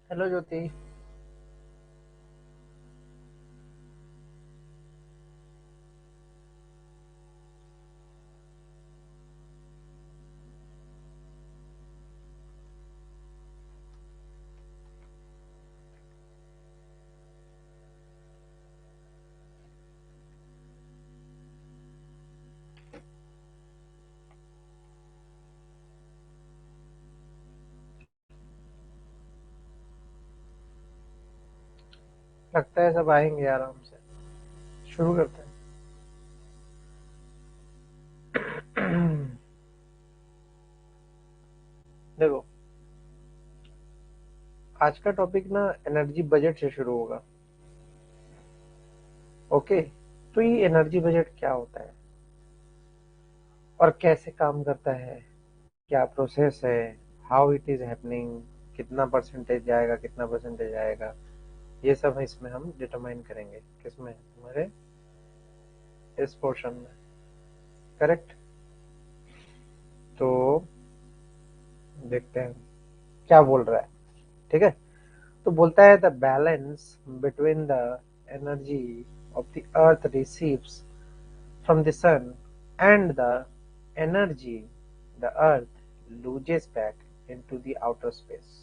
Hello ज्योति। लगता है सब आएंगे आराम से। शुरू करते हैं। देखो, आज का टॉपिक ना एनर्जी बजट से शुरू होगा। ओके, तो ये एनर्जी बजट क्या होता है और कैसे काम करता है, क्या प्रोसेस है, हाउ इट इज हैपनिंग, कितना परसेंटेज जाएगा, कितना परसेंटेज आएगा, ये सब इसमें हम डिटरमाइन करेंगे। किसमें? हमारे इस पोर्शन में। करेक्ट। तो देखते हैं क्या बोल रहा है। ठीक है, तो बोलता है the balance between the energy of the earth receives from the sun and the energy the earth loses back into the outer space।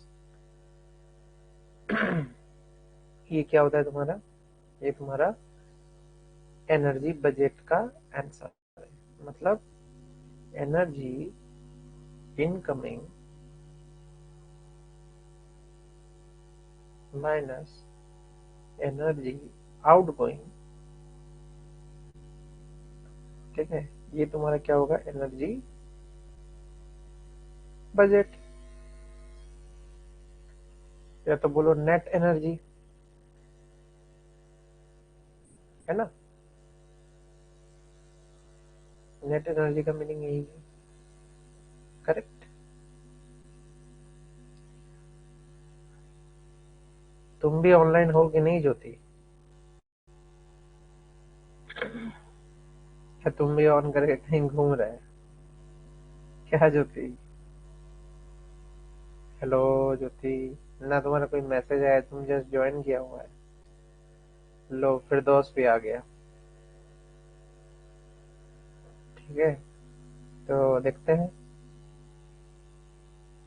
ये क्या होता है तुम्हारा? ये तुम्हारा एनर्जी बजट का आंसर है। मतलब energy incoming minus energy outgoing. ठीक है, ये तुम्हारा क्या होगा? एनर्जी बजट, या तो बोलो नेट एनर्जी, है ना। नेट एनर्जी का मीनिंग यही है। करेक्ट। तुम भी ऑनलाइन हो कि नहीं ज्योति? क्या तुम भी ऑन करके कहीं घूम रहे हैं क्या ज्योति? हेलो ज्योति, ना तुम्हारा कोई मैसेज आया, तुम जस्ट ज्वाइन किया हुआ है। लो, फिर दोस्त भी आ गया। ठीक है, तो देखते हैं।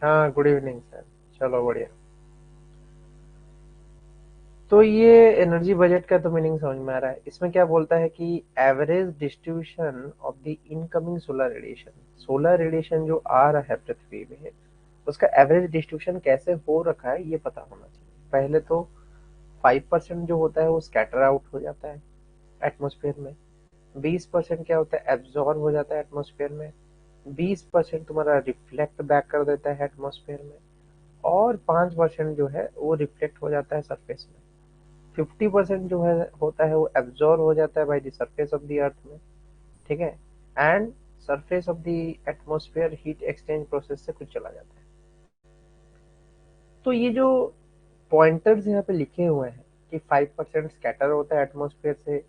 हाँ, गुड इवनिंग सर। चलो बढ़िया। तो ये एनर्जी बजट का तो मीनिंग समझ में आ रहा है। इसमें क्या बोलता है कि average distribution of the incoming solar radiation. Solar radiation जो आ रहा है पृथ्वी में, उसका एवरेज डिस्ट्रीब्यूशन कैसे हो रखा है ये पता होना चाहिए। पहले तो 5% जो होता है वो स्कैटर आउट हो जाता है एटमोस्फेयर में। 20% क्या होता है? एब्जॉर्ब हो जाता है एटमोस्फेयर में। 20% तुम्हारा रिफ्लेक्ट बैक कर देता है एटमोस्फेयर में। और 5% जो है वो रिफ्लेक्ट हो जाता है सरफेस में। 50% जो है होता है वो एब्जॉर्ब हो जाता है by the surface of the earth में। ठीक है, and surface of the atmosphere heat exchange process से कुछ चला जाता है। तो ये जो पॉइंटर्स यहाँ पे लिखे हुए हैं कि 5% स्कैटर होता है एटमोस्फेयर से,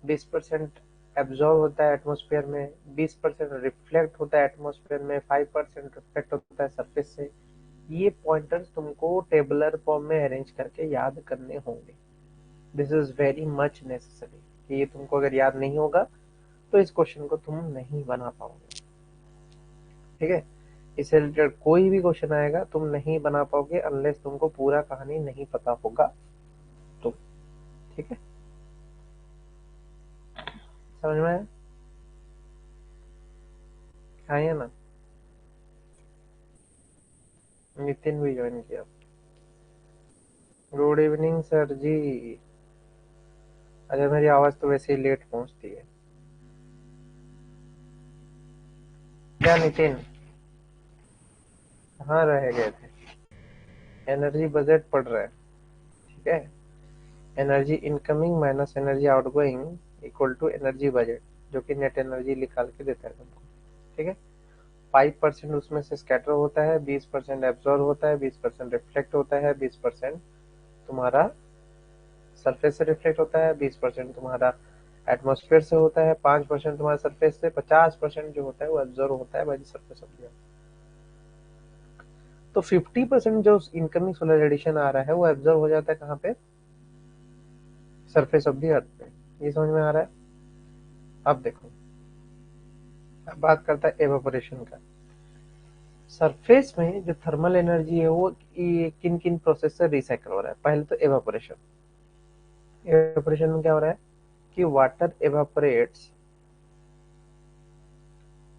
20% एब्जॉर्ब होता है एटमोस्फेयर में, 20% रिफ्लेक्ट होता है एटमोस्फेयर में, 5% रिफ्लेक्ट होता है सरफेस से। ये पॉइंटर्स तुमको टेबलर फॉर्म में अरेंज करके याद करने होंगे। This is very much necessary कि ये तुमको अगर याद नहीं होगा तो इस क्वेश्चन को तुम नहीं बना पाओगे। ठीक है, इससे रिलेटेड कोई भी क्वेश्चन आएगा तुम नहीं बना पाओगे अनलेस तुमको पूरा कहानी नहीं पता होगा तो। ठीक है, समझ में आया? हाँ या ना? नितिन भी ज्वाइन किया। गुड इवनिंग सर जी। अच्छा, मेरी आवाज तो वैसे ही लेट पहुंचती है क्या नितिन? कहाँ रह गए थे? एनर्जी बजट पढ़ रहे हैं। ठीक है, energy incoming minus energy outgoing equal to energy budget, जो कि नेट एनर्जी निकाल के देता है तुमको। ठीक है, 5% उसमें से स्कैटर होता है, 20% एब्जॉर्ब होता है, 20% रिफ्लेक्ट होता है, 20% तुम्हारा सरफेस से रिफ्लेक्ट होता है, 20% तुम्हारा एटमोस्फेयर से होता है, 5% तुम्हारा सरफेस से, 50% जो होता है वो एब्जॉर्ब होता है by the surface of the earth. तो 50% जो इनकमिंग सोलर रेडिएशन आ रहा है वो एब्जॉर्ब हो जाता है कहाँ पे, सरफेस ऑफ द अर्थ पे। ये समझ में आ रहा है? अब देखो, अब बात करता है एवापोरेशन का। सरफेस में जो थर्मल एनर्जी है वो किन किन प्रोसेस से रिसाइकल हो रहा है। पहले तो एवापोरेशन। एवापोरेशन में क्या हो रहा है कि water एवापोरेट्स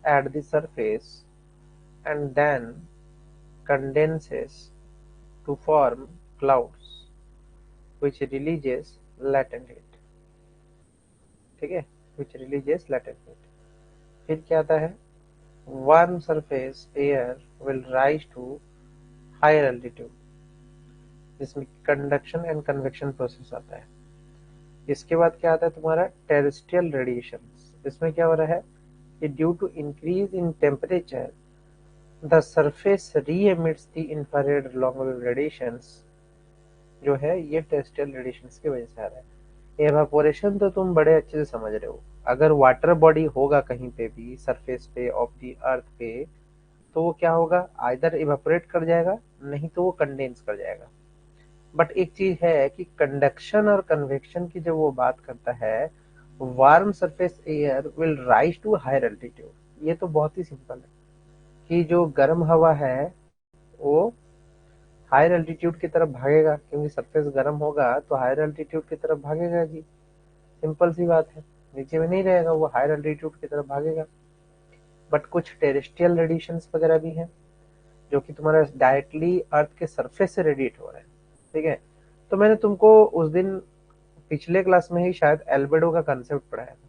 at the surface and then condenses to form clouds which releases latent heat। ठीक है, which releases latent heat। फिर क्या आता है, warm surface air will rise to higher altitude, जिसमें कंडक्शन एंड कन्वेक्शन प्रोसेस आता है। इसके बाद क्या आता है तुम्हारा, टेरेस्ट्रियल रेडिएशन। इसमें क्या हो रहा है कि due to increase in temperature the surface re-emits the infrared long wave radiations. जो है ये टेरेस्ट्रियल रेडिएशंस की वजह से आ रहा है। एवापोरेशन तो तुम बड़े अच्छे से समझ रहे हो। अगर वाटर बॉडी होगा कहीं पे भी सरफेस पे ऑफ द अर्थ पे, तो वो क्या होगा, आइदर इवेपोरेट कर जाएगा, नहीं तो वो कंडेंस कर जाएगा। बट एक चीज है कि कंडक्शन और कन्वेक्शन की जब वो बात करता है, warm surface air will rise to higher altitude. ये तो बहुत ही सिंपल है कि जो गर्म हवा है वो हायर एल्टीट्यूड की तरफ भागेगा, क्योंकि सरफेस गर्म होगा तो हायर एल्टीट्यूड की तरफ भागेगा जी। सिंपल सी बात है, नीचे में नहीं रहेगा, वो हायर एल्टीट्यूड की तरफ भागेगा। बट कुछ टेरेस्ट्रियल रेडिएशंस वगैरह भी हैं जो कि तुम्हारा डायरेक्टली अर्थ के सरफेस से रेडिएट हो रहे हैं। ठीक है, तो मैंने तुमको उस दिन पिछले क्लास में ही शायद एल्बेडो का कंसेप्ट पढ़ाया था।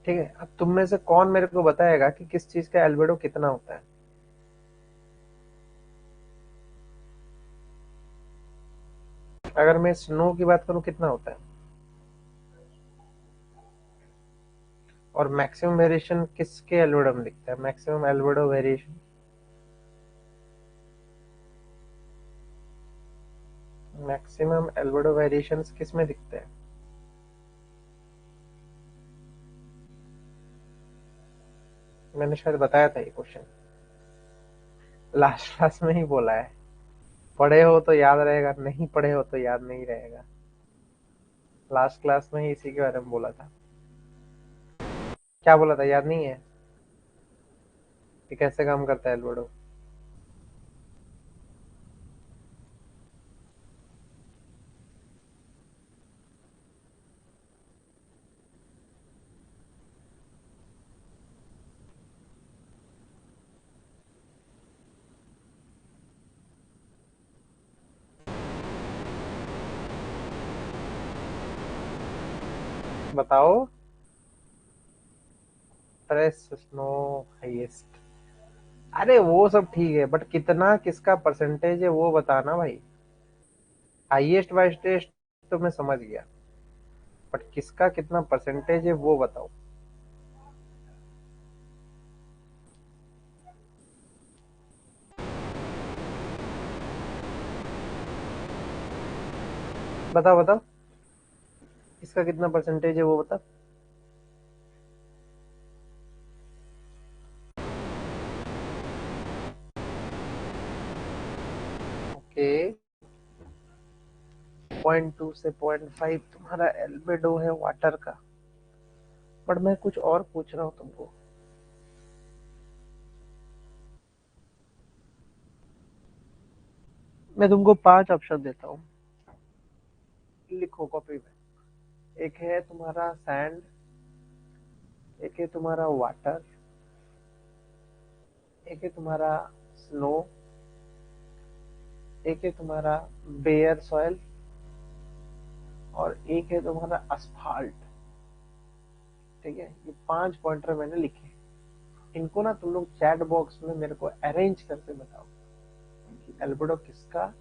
ठीक है, अब तुम में से कौन मेरे को बताएगा कि किस चीज का एल्बेडो कितना होता है? अगर मैं स्नो की बात करूं कितना होता है? और मैक्सिमम वेरिएशन किसके एल्बेडो में दिखता है? Maximum albedo variation, maximum albedo variations किस में दिखते हैं? मैंने शायद बताया था ये क्वेश्चन, लास्ट क्लास में ही बोला है। पढ़े हो तो याद रहेगा, नहीं पढ़े हो तो याद नहीं रहेगा। लास्ट क्लास में ही इसी के बारे में बोला था। क्या बोला था, याद नहीं है? कि कैसे काम करता है एल्बेडो? बताओ। Fresh snow highest. अरे वो सब ठीक है, बट कितना किसका परसेंटेज है वो बताना भाई। हाईएस्ट वाइटेस्ट तो मैं समझ गया, बट किसका कितना परसेंटेज है वो बताओ। बताओ बताओ, किसका कितना परसेंटेज है वो बता। ओके, 0.2 से 0.5 तुम्हारा एल्बेडो है वाटर का। बट मैं कुछ और पूछ रहा हूँ तुमको। मैं तुमको 5 ऑप्शन देता हूँ, लिखो कॉपी में। एक है तुम्हारा सैंड, एक है तुम्हारा वाटर, एक है तुम्हारा स्नो, एक है तुम्हारा बेयर सॉइल, और एक है तुम्हारा asphalt। ठीक है, ये 5 पॉइंटर मैंने लिखे हैं। इनको ना तुम लोग चैट बॉक्स में मेरे को अरेंज करके बताओ कि एल्बेडो किसका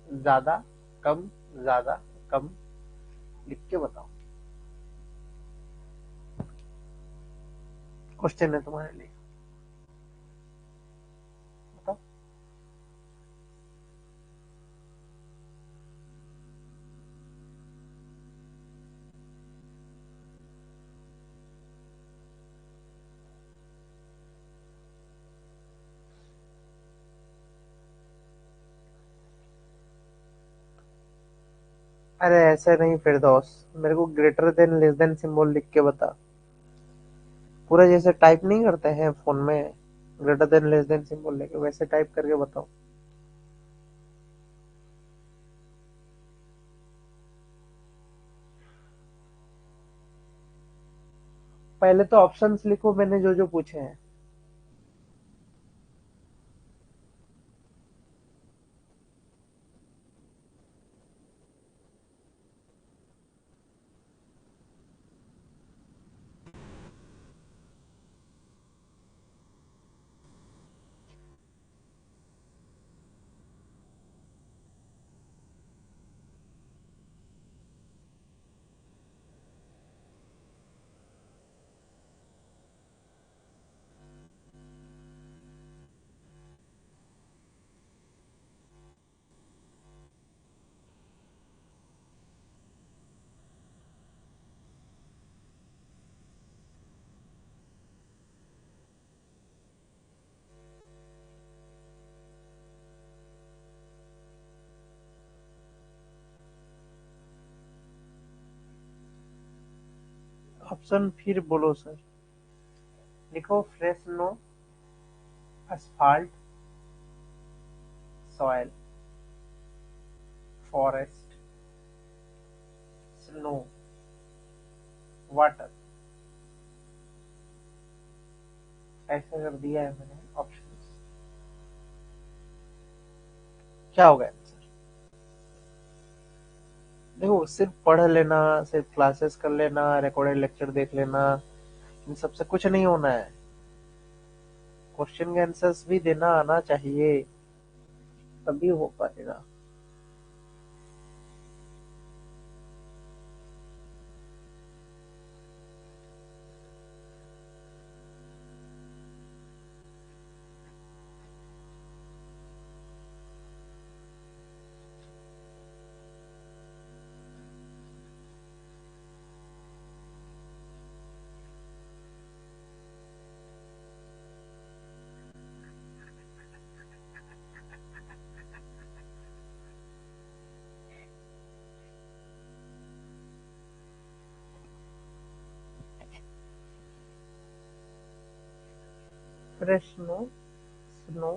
ज्यादा, कम, ज्यादा, कम, लिख के बताओ। क्वेश्चन है तुम्हारे लिए, बताओ। अरे ऐसे नहीं फिरदौस, मेरे को greater than less than symbol लिख के बता। पूरा जैसे टाइप नहीं करते हैं फोन में, greater than less than symbol लेके वैसे टाइप करके बताओ। पहले तो ऑप्शंस लिखो मैंने जो जो पूछे हैं। ऑप्शन फिर बोलो सर। लिखो fresh snow, asphalt, soil, forest, snow, water। ऐसा कर दिया है मैंने ऑप्शंस। क्या होगा आंसर? देखो सिर्फ पढ़ लेना, सिर्फ क्लासेस कर लेना, रिकॉर्डेड लेक्चर देख लेना, इन सबसे कुछ नहीं होना है। क्वेश्चन के आंसर्स भी देना आना चाहिए, तभी हो पाएगा। Fresh snow, snow,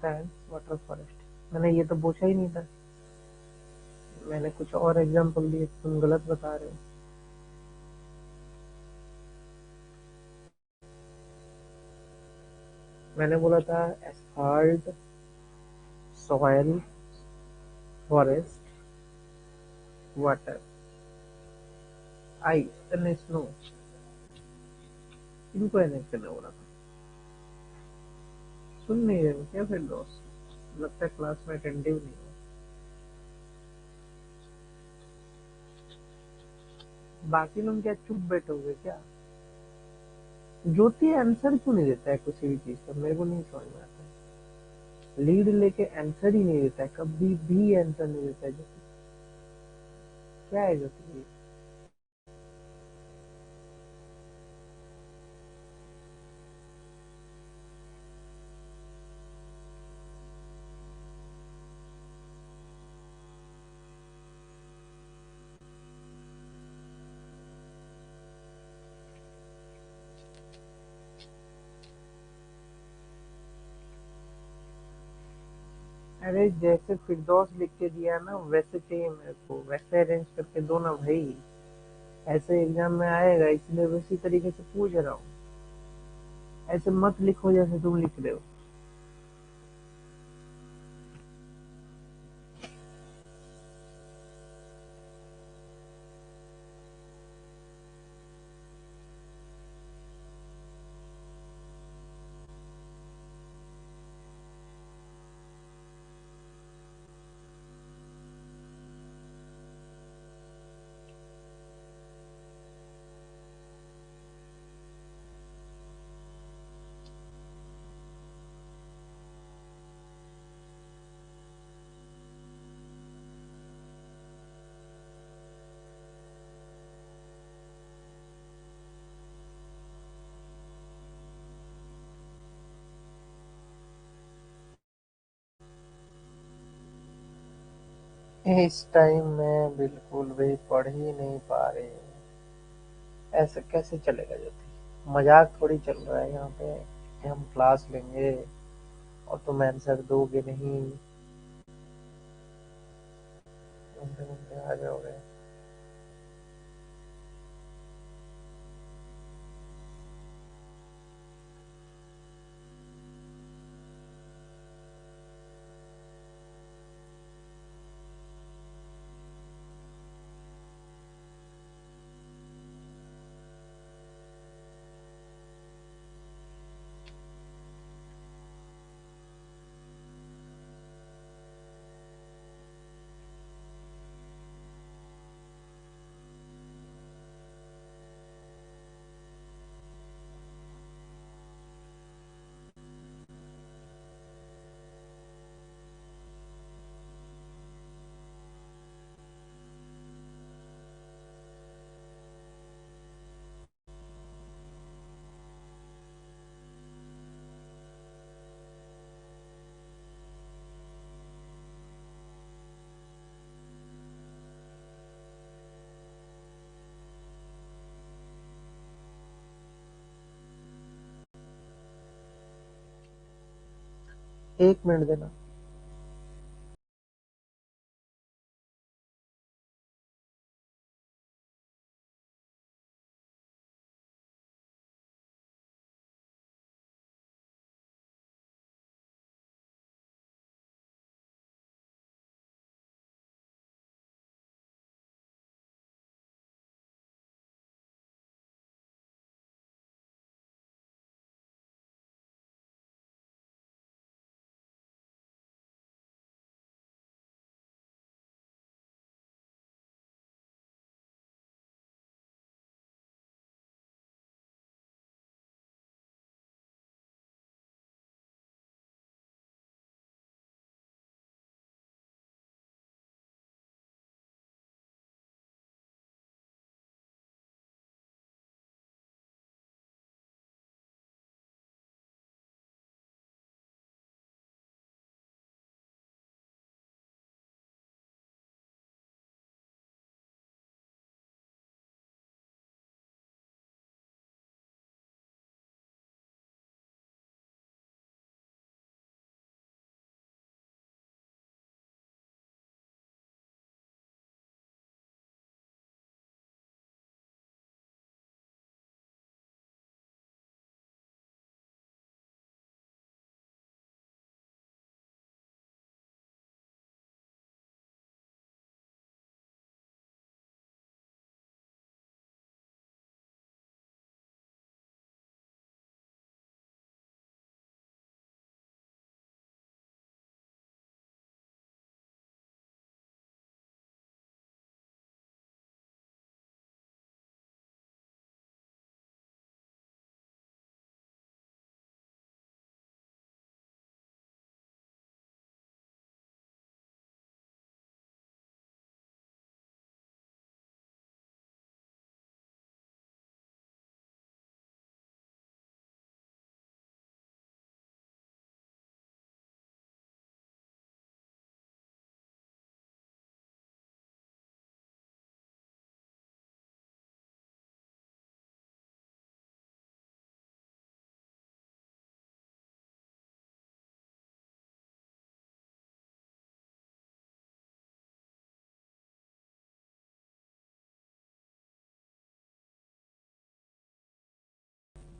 sand, water, forest. मैंने ये तो पूछा ही नहीं था। मैंने कुछ और एग्जांपल दिए, तुम गलत बता रहे हो। मैंने बोला था asphalt, soil, forest, water, ice and snow. इनको एनएच करना बोला था। सुन नहीं रहे हो क्या फिर दोस्त? लगता है क्लास में अटेंटिव नहीं हो। बाकी लोग क्या चुप बैठोगे क्या? ज्योति आंसर क्यों नहीं देता है किसी भी चीज का, मेरे को नहीं समझ में आता है। लीड लेके आंसर ही नहीं देता है, कभी भी आंसर नहीं देता है ज्योति। क्या है ज्योति? अरे जैसे फिरदौस लिख के दिया ना वैसे चाहिए मेरे को, वैसे अरेंज करके दो ना भाई। ऐसे एग्जाम में आएगा इसलिए वैसी तरीके से पूछ रहा हूँ। ऐसे मत लिखो जैसे तुम लिख रहे हो। इस टाइम में बिल्कुल भी पढ़ ही नहीं पा रहे। ऐसे कैसे चलेगा ज्योति? मजाक थोड़ी चल रहा है यहाँ पे कि हम क्लास लेंगे और तुम आंसर दोगे नहीं, घंटे घंटे आ जाओगे। 1 मिनट देना।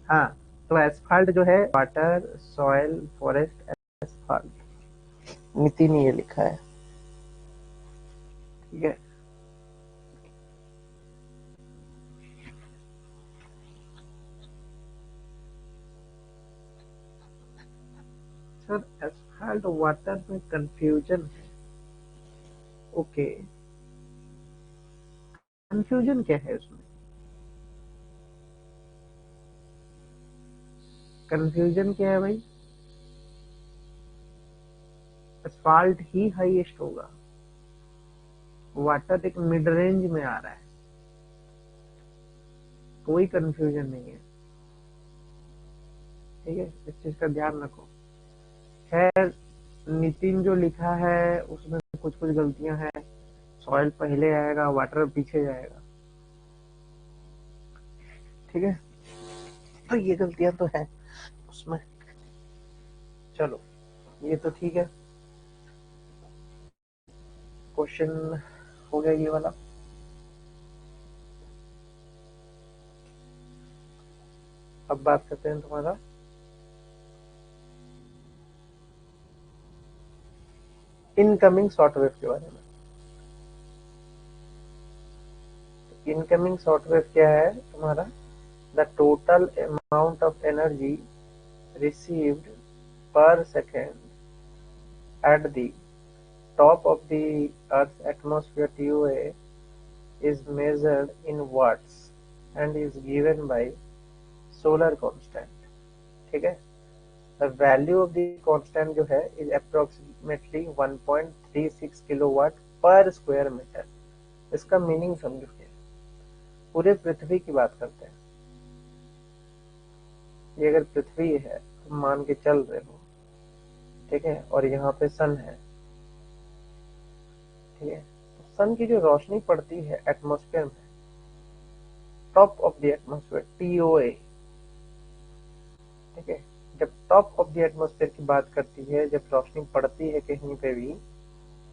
हाँ, तो एसफाल्ट जो है water soil forest asphalt, Nitin ये लिखा है। ठीक है सर, एसफाल्ट वाटर में कंफ्यूजन है। ओके, कंफ्यूजन क्या है उसमें? कंफ्यूजन क्या है भाई? एसफाल्ट ही हाईएस्ट होगा, वाटर एक मिड रेंज में आ रहा है, कोई कंफ्यूजन नहीं है। ठीक है, इस चीज का ध्यान रखो। खैर, नितिन जो लिखा है उसमें कुछ कुछ गलतियां हैं, सॉइल पहले आएगा, वाटर पीछे जाएगा। ठीक है, तो ये गलतियां तो है उसमें। चलो ये तो ठीक है, क्वेश्चन हो गया ये वाला। अब बात करते हैं तुम्हारा इनकमिंग शॉर्टवेव के बारे में। इनकमिंग शॉर्टवेव क्या है तुम्हारा? The total amount of energy received पर second at the top of the Earth's atmosphere TOA is measured in watts and is given by solar constant। ठीक है, the value of the constant जो है is approximately 1.36 kilowatt पर square metre. इसका meaning समझो, पूरे पृथ्वी की बात करते हैं। ये अगर पृथ्वी है, तुम मान के चल रहे हो, ठीक है, और यहाँ पे सन है, ठीक है, तो सन की जो रोशनी पड़ती है एटमॉस्फेयर में, टॉप ऑफ द एटमॉस्फेयर टीओए, ठीक है, जब टॉप ऑफ द एटमॉस्फेयर की बात करती है, जब रोशनी पड़ती है कहीं पे भी,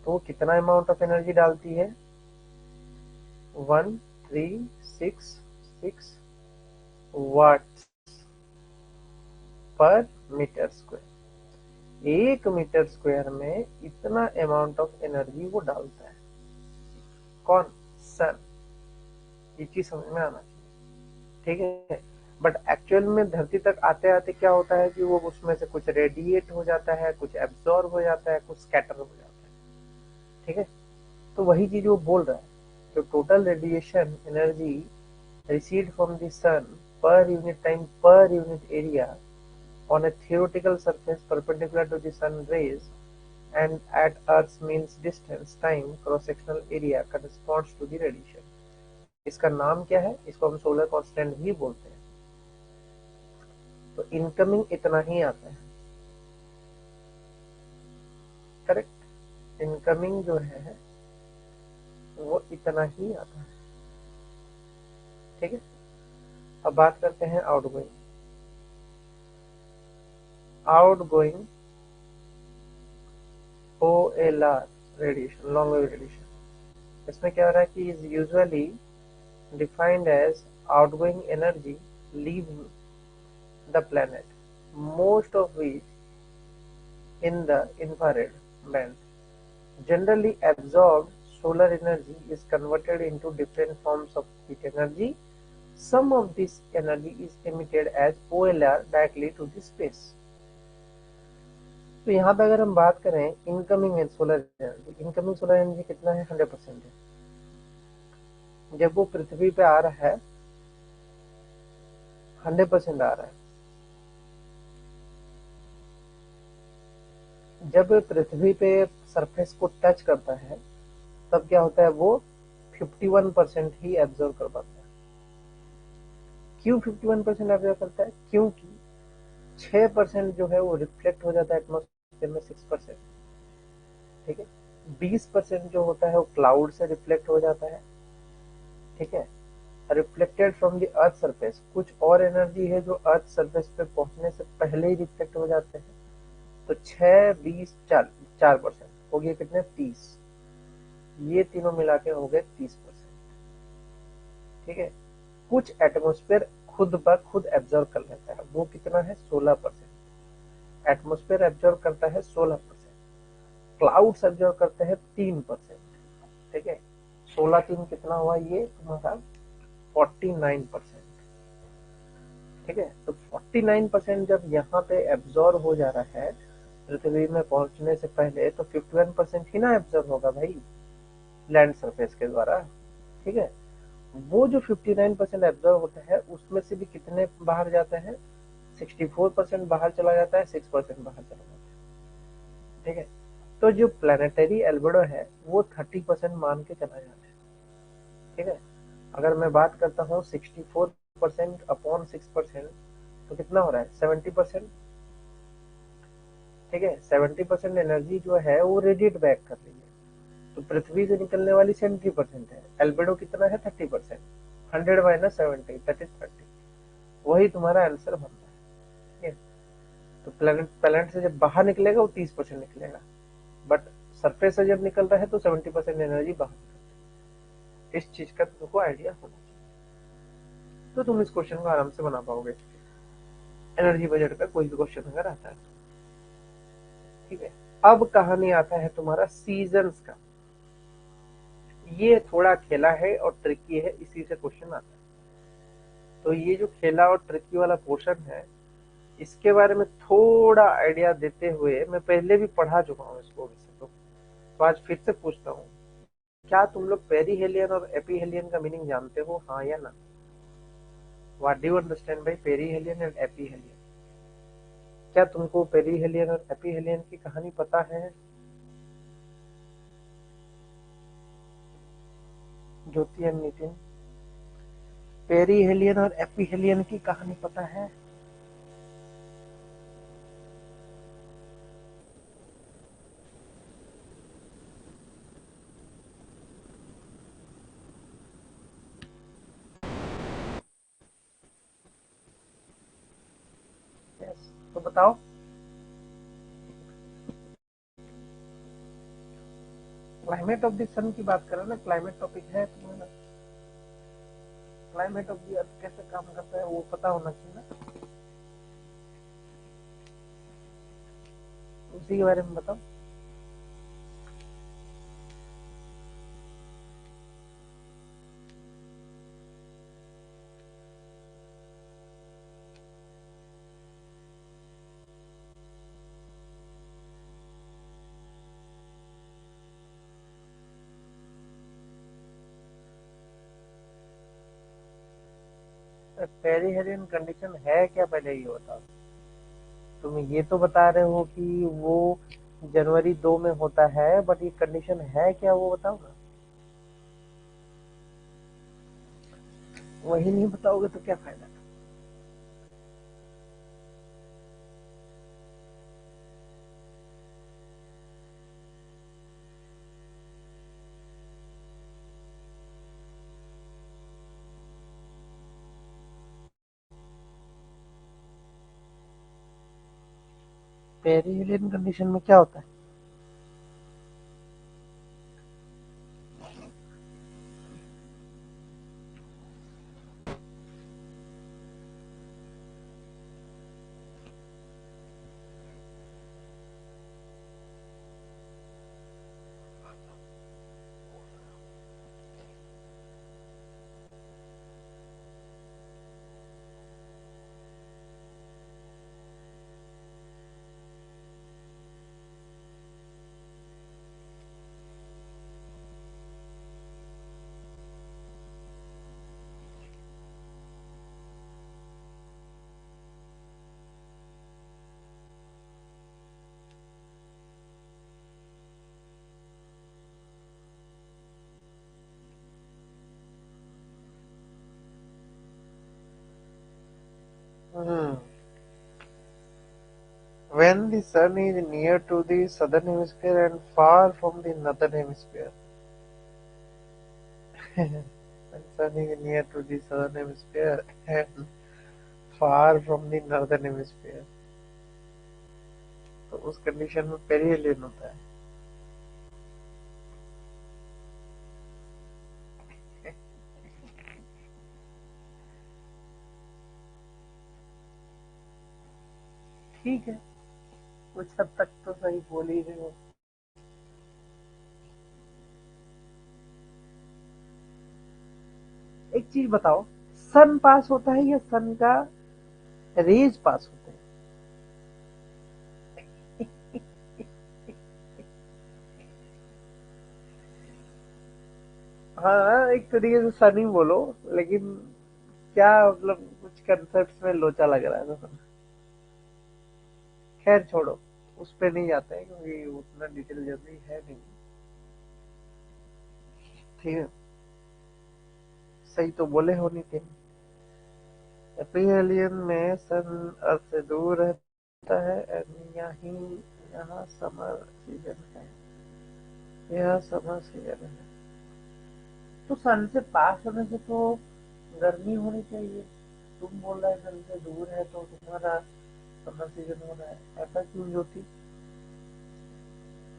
तो वो कितना अमाउंट ऑफ एनर्जी डालती है? 1366 वाट पर मीटर स्क्वायर। एक मीटर स्क्वायर में इतना अमाउंट ऑफ एनर्जी वो डालता है। कौन? सन। ये चीज समझ में आना चाहिए, ठीक है। बट एक्चुअल में धरती तक आते आते क्या होता है कि वो उसमें से कुछ रेडिएट हो जाता है, कुछ एब्जॉर्ब हो जाता है, कुछ स्कैटर हो जाता है, ठीक है। तो वही चीज वो बोल रहा है, जो total radiation energy received from the sun per unit time per unit area on a theoretical surface perpendicular to the sun rays and at Earth's mean distance time cross-sectional area corresponds to the radiation। इसका नाम क्या है? इसको हम solar constant भी बोलते हैं। तो इनकमिंग इतना ही आता है, करेक्ट। इनकमिंग जो है वो इतना ही आता है, ठीक है। अब बात करते हैं outgoing. Outgoing OLR radiation, long wave radiation, इसमें क्या हो रहा है कि is usually defined as outgoing energy leaving the planet, most of which in the infrared band। Generally absorbed solar energy is converted into different forms of heat energy। Some of this energy is emitted as OLR directly to the space। तो यहाँ पे अगर हम बात करें incoming solar energy, incoming solar energy कितना है? 100% है। जब वो पृथ्वी पे आ रहा है 100% आ रहा है। जब पृथ्वी पे सरफेस को टच करता है तब क्या होता है? वो 51% ही एब्जॉर्व कर पाता है। क्यों 51% एब्जॉर्व करता है? क्योंकि 6% जो है वो रिफ्लेक्ट हो जाता है एटमॉस्फेयर में, 6%, ठीक है। 20% जो होता है वो क्लाउड से रिफ्लेक्ट हो जाता है, ठीक है। Reflected from the earth surface, कुछ और एनर्जी है जो अर्थ सरफेस पे पहुंचने से पहले ही रिफ्लेक्ट हो जाते हैं। तो 6, 20, 4% हो गए कितने? 30। ये तीनों मिला के हो गए 30%, ठीक है। कुछ एटमॉस्फेयर खुद ब खुद एब्जॉर्व कर लेता है, वो कितना है? 16%। एटमॉस्फेयर एब्जॉर्व करता है 16%, क्लाउड्स एब्जॉर्व करते हैं 3%, ठीक है। 16 3 कितना हुआ? ये तुम्हारा 49%, ठीक है। तो 49% जब यहाँ पे एब्जॉर्व हो जा रहा है पृथ्वी में पहुंचने से पहले, तो 51% ही ना एब्जॉर्व होगा भाई लैंड सरफेस के द्वारा, ठीक है। वो जो 59% एब्जॉर्व होता है उसमें से भी कितने बाहर जाते हैं? 64% बाहर चला जाता है, 6% बाहर चला जाता है, ठीक है। तो जो प्लानिटरी एल्बिडो है वो 30% मान के चला जाता है, ठीक है। अगर मैं बात करता हूँ 64% अपॉन 6%, तो कितना हो रहा है? 70%, ठीक है। 70% एनर्जी जो है वो रेडिएट बैक कर रही है। तो पृथ्वी से निकलने वाली 70% है, एल्बेडो कितना है 30%, 100 माइनस 70 दैट इज 30, वही तुम्हारा आंसर बनता है। ठीक है, तो प्लैनेट से जब बाहर निकलेगा वो 30% निकलेगा, बट सरफेस से जब निकल रहा है तो 70% एनर्जी बाहर निकलती है। इस चीज का तुमको आइडिया होना चाहिए, तो तुम इस क्वेश्चन को आराम से बना पाओगे, एनर्जी बजट का कोई भी क्वेश्चन अगर आता है। ठीक है, अब कहानी आता है तुम्हारा सीजन्स का। ये थोड़ा खेला है और ट्रिकी है, इसी से क्वेश्चन आता है। तो ये जो खेला और ट्रिकी वाला पोर्शन है, इसके बारे में थोड़ा आइडिया देते हुए, मैं पहले भी पढ़ा चुका हूँ इसको वैसे तो आज फिर से पूछता हूँ, क्या तुम लोग पेरीहेलियन और एपीहेलियन का मीनिंग जानते हो, हाँ या ना? What do you understand by perihelion and aphelion? क्या तुमको पेरीहेलियन और एपीहेलियन की कहानी पता है? ज्योति एंड नितिन, पेरीहेलियन और एपीहेलियन की कहानी पता है? यस, तो बताओ। क्लाइमेट ऑफ द सन की बात करो ना, क्लाइमेट टॉपिक है तुम्हारा। क्लाइमेट ऑफ द अर्थ कैसे काम करता है वो पता होना चाहिए ना, उसी के बारे में बताओ। पेरिहेलियन कंडीशन है क्या, पहले ये बताओ। तुम ये तो बता रहे हो कि वो जनवरी 2 में होता है, बट ये कंडीशन है क्या वो बताओ ना। वही नहीं बताओगे तो क्या फायदा। पेरिहेलियन कंडीशन में क्या होता है? हम्म, when the sun is near to the southern hemisphere and far from the northern hemisphere. When sun is near to the southern hemisphere and far from the northern hemisphere, तो उस condition में perihelion होता है। ठीक है, कुछ हद तक तो सही बोल ही रहे हो। एक चीज बताओ, सन पास होता है या सन का रेज पास होते हैं? हाँ, एक तरीके से सन ही बोलो, लेकिन क्या मतलब कुछ कंसेप्ट में लोचा लग रहा है तो। खैर छोड़ो, उस पे नहीं जाते हैं क्योंकि उतना डिटेल जल्दी है नहीं। ठीक है, सही तो बोले हो नितिन। एपिहेलियन में सन अर्थ से दूर रहता है, and यहाँ समर सीजन है। यह समर सीजन है। तो सन से पास होने से तो गर्मी होनी चाहिए। तुम बोल रहे सन से दूर है तो तुम्हारा समर सीजन हो रहा है, ऐसा क्यों Jyoti?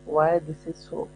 Why this is so?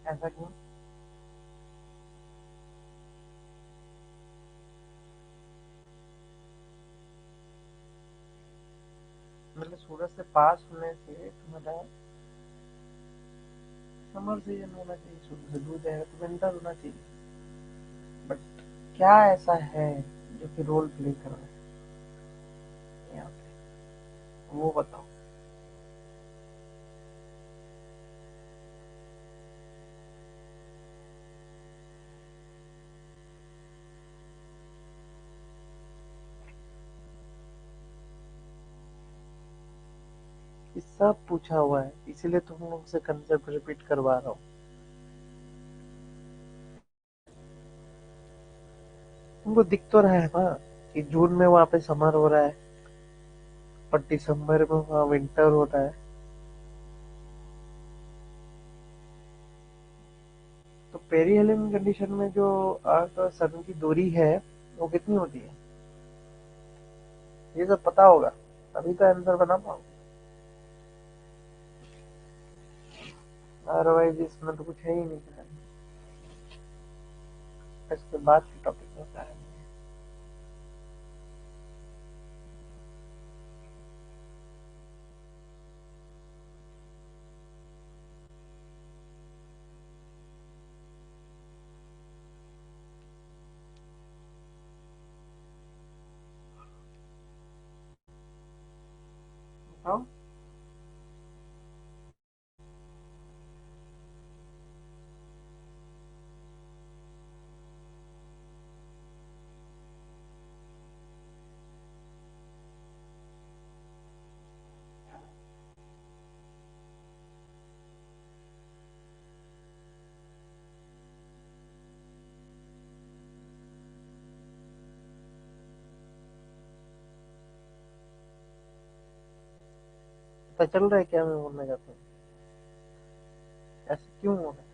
ऐसा क्यों? मतलब सूरज से पास होने से तुम्हारा समर सीजन होना चाहिए, सूरज से दूर जाएगा तो विंटर होना चाहिए। बट क्या ऐसा है जो कि रोल प्ले कर रहा है यहाँ पे, वो बताओ। ये सब पूछा हुआ है, इसीलिए तुम लोग से कंसेप्ट रिपीट करवा रहा हूँ। तुमको दिख तो रहा है ना कि जून में वहां पे समर हो रहा है और दिसंबर में वहां विंटर हो रहा है। तो पेरिहेलियन कंडीशन में जो अर्थ और सन की दूरी है वो कितनी होती है, ये सब पता होगा तभी तो आंसर बना पाओगे। अदरवाइज इसमें तो कुछ है ही नहीं करने। इसके बाद की टॉपिक होता है। बताओ। पता चल रहा है क्या मैं बोलना चाहता हूँ? ऐसा क्यों हो रहा है?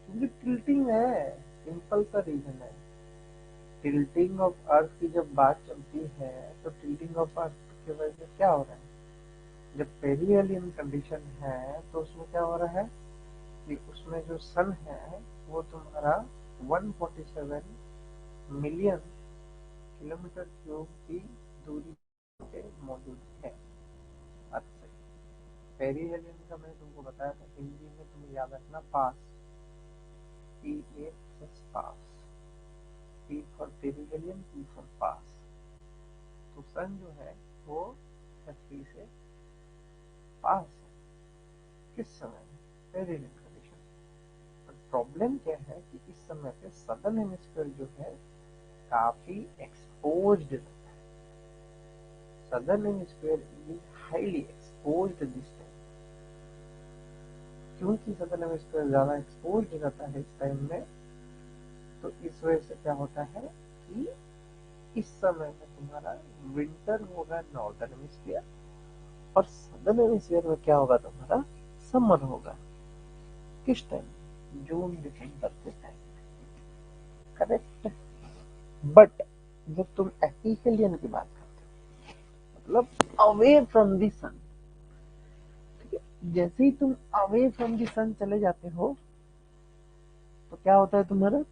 क्योंकि टिल्टिंग है, सिंपल सा रीजन है। टिल्टिंग ऑफ अर्थ की जब बात चलती है तो टिल्टिंग ऑफ अर्थ की वजह से क्या हो रहा है? जब पेरिहेलियन कंडीशन है तो उसमें क्या हो रहा है कि उसमें जो सन है वो तुम्हारा 147 मिलियन किलोमीटर क्यूब की दूरी पे मौजूद है अर्थ से। पेरिहेलियन का मैंने तुमको बताया था, हिंदी में तुम्हें याद रखना pass, P A S pass, P for perihelion, P for pass. तो सन जो है वो पृथ्वी से पास है। किस समय में? Perihelion condition. पर प्रॉब्लम क्या है कि इस समय पे सदर्न हेमिस्फीयर जो है काफी एक्सपोज्ड रहता है। Southern hemisphere is highly exposed this time. क्योंकि सदर्न हेमिस्फीयर ज्यादा एक्सपोज्ड रहता है इस टाइम में, तो इस वजह से क्या होता है कि इस समय में तुम्हारा विंटर होगा नॉर्दर्न हेमिस्फीयर, और सदर्न हेमिस्फीयर में क्या होगा तुम्हारा समर होगा। किस टाइम? जून दिसंबर के टाइम। करेक्ट। बट जब तुम एपिहेलियन की बात करते हो, मतलब अवे फ्रॉम द सन, ठीक है, जैसे ही तुम अवे फ्रॉम द सन चले जाते हो तो क्या होता है तुम्हारा?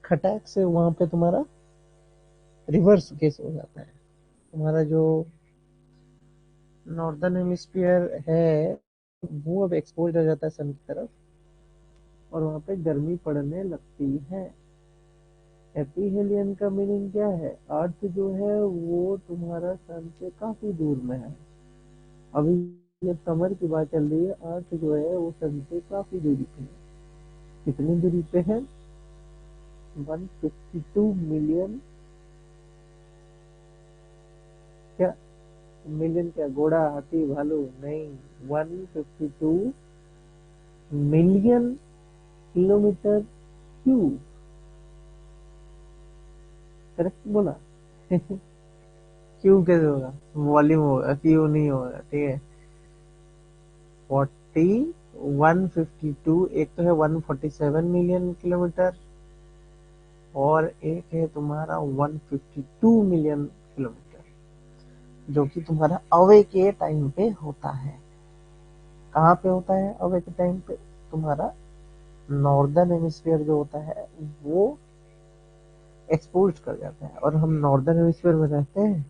खटाक से वहां पे तुम्हारा रिवर्स केस हो जाता है। तुम्हारा जो नॉर्दर्न हेमिस्फीयर है वो अब एक्सपोज हो जाता है सन की तरफ और वहां पे गर्मी पड़ने लगती है। एपीहेलियन का मीनिंग क्या है? अर्थ जो है वो तुम्हारा सन से काफी दूर में है। अभी जब समर की बात चल रही है, अर्थ जो है वो सन से काफी दूरी पे है। कितनी दूरी पे है? 152 मिलियन। क्या मिलियन? क्या घोड़ा हाथी भालू? नहीं, 152 मिलियन किलोमीटर क्यूब। करेक्ट बोला? क्यूब कैसे होगा? वॉल्यूम होगा, क्यू नहीं होगा, ठीक है। 152, एक तो है 147 मिलियन किलोमीटर और एक है तुम्हारा 152 मिलियन किलोमीटर, जो कि तुम्हारा अवे के टाइम पे होता है। कहाँ पे होता है अवे के टाइम पे? तुम्हारा नॉर्दर्न हेमिस्फीयर जो होता है वो एक्सपोज कर जाता है और हम नॉर्दर्न हेमिस्फीयर में रहते हैं,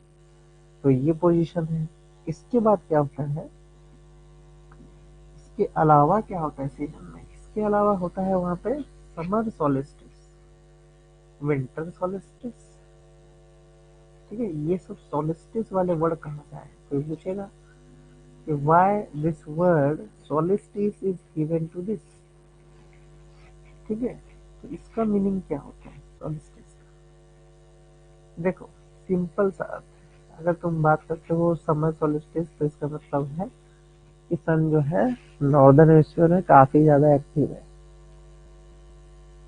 तो ये पोजीशन है। इसके बाद क्या होता है? इसके अलावा क्या होता है सीजन में? इसके अलावा होता है वहां पे समर सोलिस्टिस, विंटर सोलिस्टिस। ठीक है, ये सब सोलिस्टिस वाले वर्ड कहाँ से आए? कोई पूछेगा कि why this word solstice is given to this. ठीक है, तो इसका मीनिंग क्या होता है सोलिस्टिस का? देखो, सिंपल सा अर्थ है। अगर तुम बात करते हो समर सोलिस्टिस तो इसका मतलब है कि सन जो है नॉर्दर्न हेमिस्फीयर में काफी ज्यादा एक्टिव है।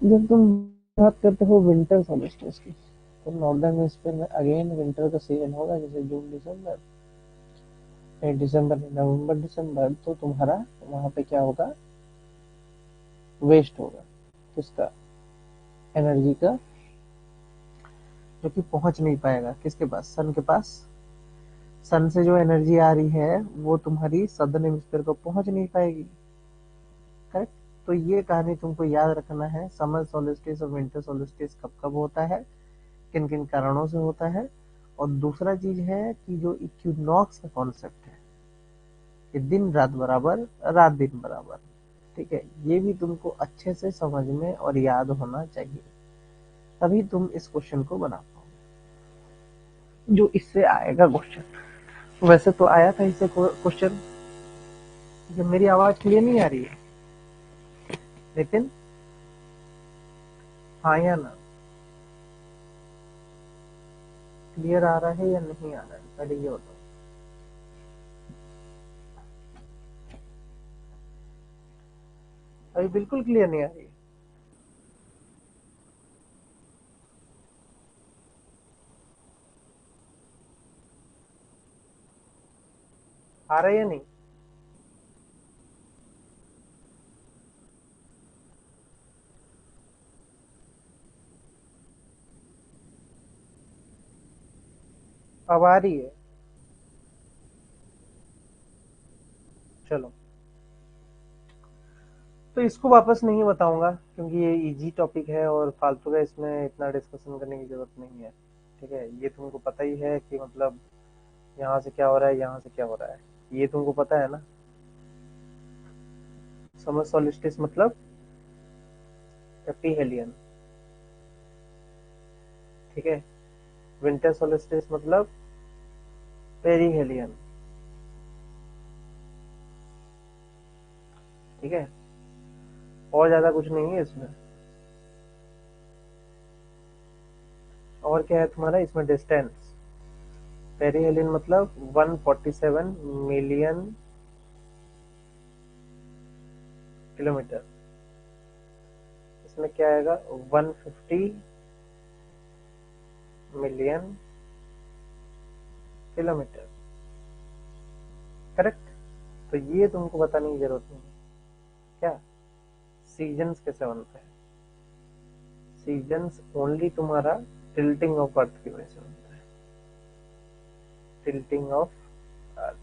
जब तुम बात करते हो विंटर सोलिस्टिस की, तो नॉर्दर्न हेमिस्फीयर में अगेन विंटर का सीजन होगा, जैसे जून दिसंबर, दिसंबर नवंबर दिसंबर, तो तुम्हारा वहां पे क्या होगा? वेस्ट होगा। किसका? एनर्जी का, जो कि पहुंच नहीं पाएगा किसके पास? सन के पास। सन से जो एनर्जी आ रही है वो तुम्हारी सदर्न हेमिस्फीयर को पहुंच नहीं पाएगी। करेक्ट? तो ये कहानी तुमको याद रखना है, समर सोलिस्टिस और विंटर सोलिस्टिस कब कब होता है, किन किन कारणों से होता है। और दूसरा चीज है कि जो इक्विनॉक्स का कॉन्सेप्ट है कि दिन रात बराबर, रात दिन बराबर। ठीक है, ये भी तुमको अच्छे से समझ में और याद होना चाहिए, तभी तुम इस क्वेश्चन को बना पाओगे जो इससे आएगा क्वेश्चन। वैसे तो आया था इससे क्वेश्चन। जब मेरी आवाज क्लियर नहीं आ रही है लेकिन, हाँ या ना? क्लियर आ रहा है या नहीं आ रहा है, पहले ये बताओ। अभी बिल्कुल क्लियर नहीं आ रही है? आ रहा है या नहीं? अब आ रही है? चलो, तो इसको वापस नहीं बताऊंगा क्योंकि ये इजी टॉपिक है और फालतू का इसमें इतना डिस्कशन करने की जरूरत नहीं है। ठीक है, ये तुमको पता ही है कि मतलब यहाँ से क्या हो रहा है, यहाँ से क्या हो रहा है, ये तुमको पता है ना। समर सोलिस्टिस मतलब एपीहेलियन। ठीक है, विंटर सोलिस्टिस मतलब पेरीहेलियन। ठीक है, और ज्यादा कुछ नहीं है इसमें। और क्या है तुम्हारा इसमें? डिस्टेंस। पेरीहेलियन मतलब 147 मिलियन किलोमीटर। इसमें क्या आएगा? 150 मिलियन किलोमीटर। करेक्ट? तो ये तुमको बताने की जरूरत नहीं है। क्या सीजन्स कैसे बनते हैं? सीजन्स ओनली तुम्हारा टिल्टिंग ऑफ अर्थ की वजह से बनता है। Tilting of earth.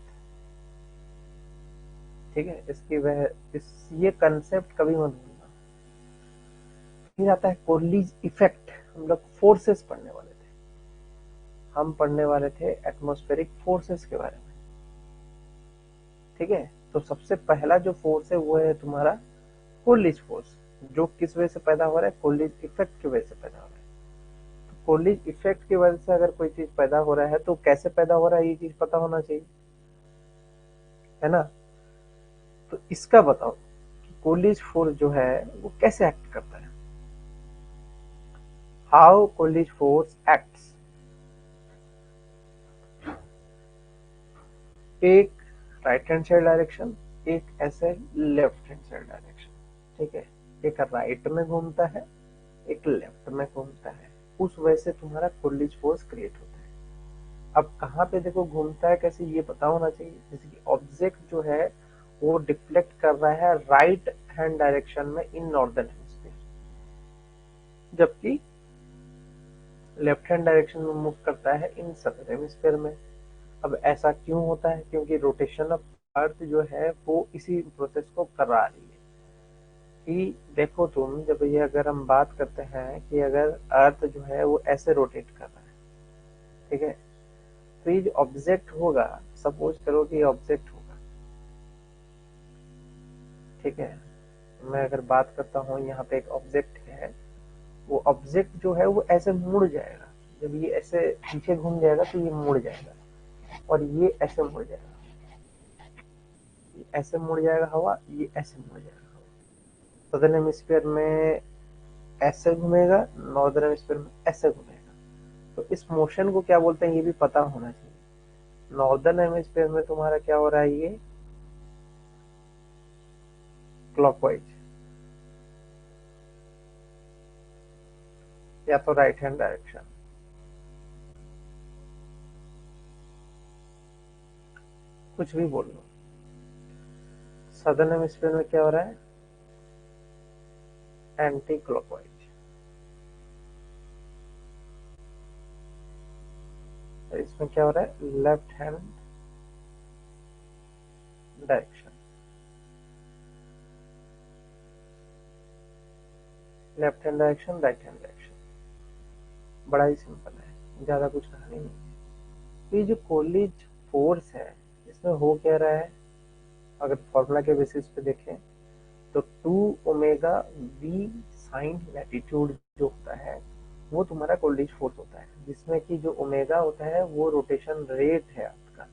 ठीक है, इसकी वह इस ये कंसेप्ट कभी मत भूलना। फिर आता है कोरलीज इफेक्ट। हम लोग फोर्सेस पढ़ने वाले थे, हम पढ़ने वाले थे एटमॉस्फेरिक फोर्सेस के बारे में। ठीक है, तो सबसे पहला जो फोर्स है वो है तुम्हारा कोलिज फोर्स, जो किस वजह से पैदा हो रहा है, कोलिज इफेक्ट की वजह से पैदा हो रहा है। तो कोलिज इफेक्ट की वजह से अगर कोई चीज पैदा हो रहा है तो कैसे पैदा हो रहा है ये चीज पता होना चाहिए, है ना। तो इसका बताओ कि कोलिज फोर्स जो है वो कैसे एक्ट करता है, हाउ कोलिज फोर्स एक्ट्स। एक राइट हैंड साइड डायरेक्शन, एक ऐसे लेफ्ट हैंड साइड डायरेक्शन, ठीक है। एक राइट में घूमता है, एक लेफ्ट में घूमता है, उस वजह से तुम्हारा कोलिज फोर्स क्रिएट होता है। अब कहाँ पे देखो घूमता है कैसे ये पता होना चाहिए। जैसे कि ऑब्जेक्ट जो है वो डिफ्लेक्ट कर रहा है राइट हैंड डायरेक्शन में इन नॉर्दर्न हेमिस्फीयर, जबकि लेफ्ट हैंड डायरेक्शन में मूव करता है इन सदर्न हेमिस्फीयर में। अब ऐसा क्यों होता है, क्योंकि रोटेशन ऑफ अर्थ जो है वो इसी प्रोसेस को करा रही है। कि देखो तुम जब ये अगर हम बात करते हैं कि अगर अर्थ जो है वो ऐसे रोटेट कर रहा है, ठीक है, तो ये जो ऑब्जेक्ट होगा, सपोज करो कि ये ऑब्जेक्ट होगा, ठीक है। मैं अगर बात करता हूँ यहाँ पे एक ऑब्जेक्ट है, वो ऑब्जेक्ट जो है वो ऐसे मुड़ जाएगा। जब ये ऐसे पीछे घूम जाएगा तो ये मुड़ जाएगा, और ये ऐसे मुड़ जाएगा, ये ऐसे मुड़ जाएगा हवा, ये ऐसे मुड़ जाएगा हवा। सदर्न हेमिस्फीयर में ऐसे घूमेगा, नॉर्दर्न हेमिस्फीयर में ऐसे घूमेगा। तो इस मोशन को क्या बोलते हैं ये भी पता होना चाहिए। नॉर्दर्न हेमिस्फीयर में तुम्हारा क्या हो रहा है, ये क्लॉकवाइज या तो राइट हैंड डायरेक्शन, कुछ भी बोल लो। सदर्न हेमिस्फीयर में क्या हो रहा है, एंटी क्लॉकवाइज। तो इसमें क्या हो रहा है, left hand direction, left hand direction, right hand direction. बड़ा ही सिंपल है, ज्यादा कुछ कहानी नहीं है। तो ये जो कोलिज फोर्स है, इसमें हो क्या रहा है, अगर फॉर्मूला के बेसिस पे देखें तो 2 ओमेगा वी साइन लैटिट्यूड जो होता है वो तुम्हारा कोलिज फोर्स होता है, जिसमें कि जो ओमेगा होता है वो रोटेशन रेट है आपका,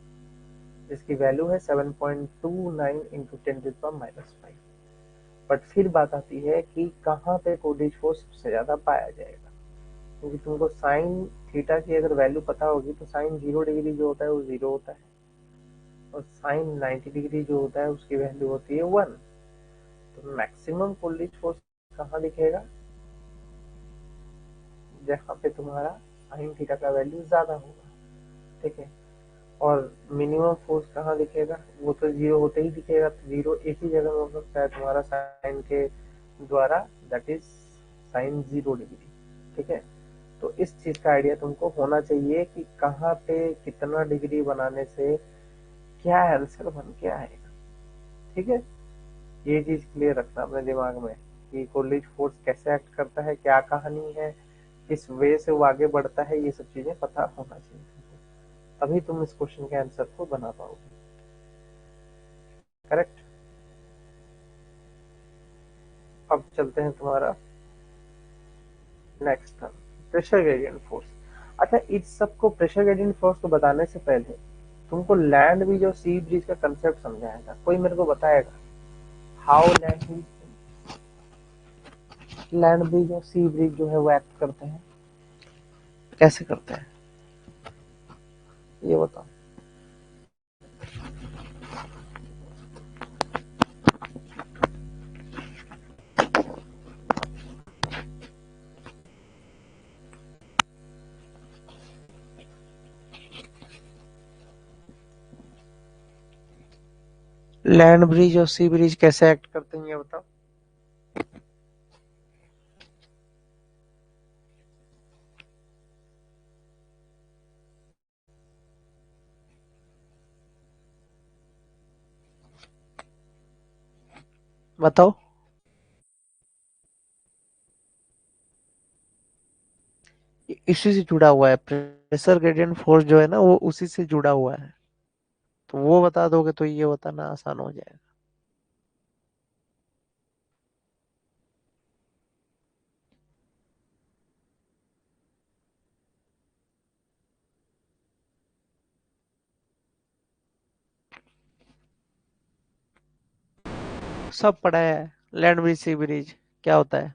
जिसकी वैल्यू है 7.29 इंटू 10⁻⁵। बट फिर बात आती है कि कहाँ पे कोलिज फोर्स सबसे ज्यादा पाया जाएगा, क्योंकि तुमको साइन थीटा की अगर वैल्यू पता होगी तो साइन 0 डिग्री जो होता है वो 0 होता है, और साइन 90 डिग्री जो होता है उसकी वैल्यू होती है 1। तो मैक्सिमम कोलिज फोर्स कहाँ दिखेगा, जहाँ पे तुम्हारा साइन थीटा का वैल्यू ज्यादा होगा, ठीक है। और मिनिमम फोर्स कहाँ दिखेगा, वो तो 0 होते ही दिखेगा। तो 0 एक ही जगह में हो सकता है तुम्हारा साइन के द्वारा, दैट इज साइन 0 डिग्री, ठीक है। तो इस चीज का आइडिया तुमको होना चाहिए कि कहाँ पे कितना डिग्री बनाने से क्या आंसर बन के आएगा, ठीक है। ये चीज क्लियर रखना अपने दिमाग में कि कोलिज फोर्स कैसे एक्ट करता है, क्या कहानी है, किस वे से वो आगे बढ़ता है, ये सब चीजें पता होना चाहिए तुमको, तभी तुम इस क्वेश्चन के आंसर को बना पाओगे। करेक्ट। अब चलते हैं तुम्हारा next term, pressure gradient force. अच्छा, इस सबको प्रेशर ग्रेडियंट फोर्स को बताने से पहले तुमको लैंड ब्रिज और सी ब्रिज का कंसेप्ट समझाएगा, कोई मेरे को बताएगा हाउ लैंड ब्रिज और सी ब्रिज जो है वो एक्ट करते हैं, कैसे करते हैं, ये बताओ। लैंड ब्रिज और सी ब्रिज कैसे एक्ट करते हैं ये बताओ। बताओ। इसी से जुड़ा हुआ है, प्रेशर ग्रेडियंट फोर्स जो है ना वो उसी से जुड़ा हुआ है। तो वो बता दोगे तो ये बताना आसान हो जाएगा। सब पढ़ा है। लैंड ब्रिज सी ब्रिज क्या होता है?